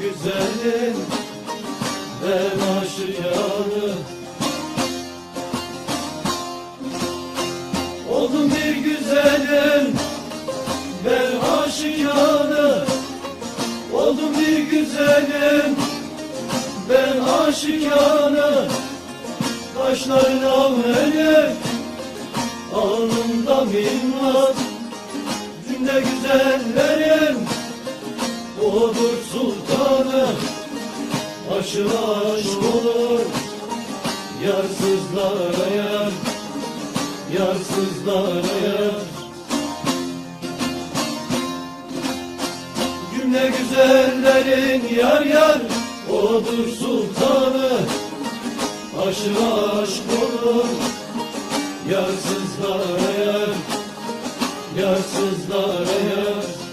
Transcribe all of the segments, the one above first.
güzelin ben aşiyanı. Oldum bir güzelin ben aşiyanı. Oldum bir güzelin ben aşikanı. Kaşlarına melek, alnımda minnak, cümle güzellerin odur sultanı. Aşığa aşk olur, yarsızlara yar, yarsızlara yar. Cümle güzellerin yar yar odur sultanı. Aşığa aşk olur, yarsızlara yar, yarsızlara yar.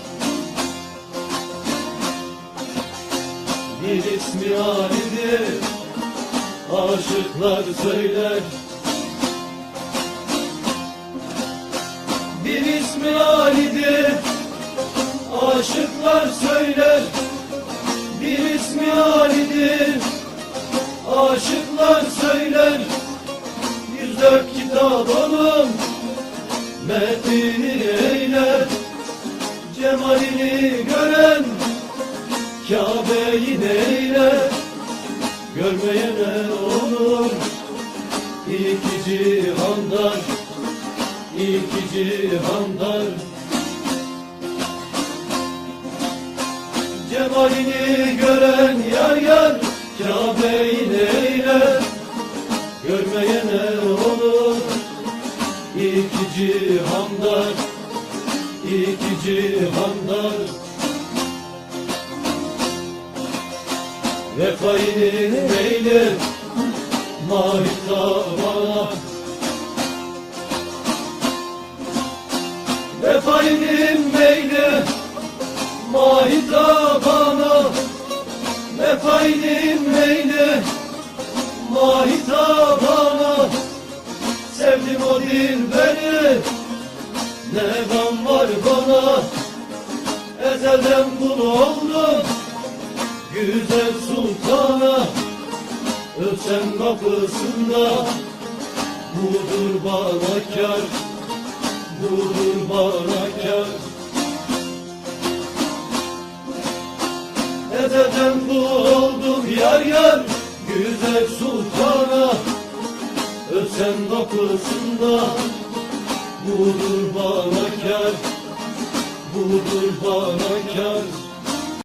Bir ismi Ali'dir, aşıklar söyler. Bir ismi Ali'dir, aşıklar söyler. Bir ismi Ali'dir, aşıklar söyler. 104 kitap onun metnini eyler. Cemalini gören Kabe'yi neyler. Görmeyene olur iki cihandar, iki cihandar. Cemalini gören yar yar Kabe'yi neyler. Görmeyene olur iki cihandar, iki cihandar. Vefainin meyli mahittabana. Vefainin meyli mahittabana. Vefainin meyli mahittabana. Sevdim o dilberi, ne gam var bana. Ezelden kul oldum güzel sultana. Öpsem kapısında budur bana kâr, budur bana kâr. Ezelden kul oldum yar yar güzel sultana. Öpsem kapısında budur bana kâr, budur bana kâr.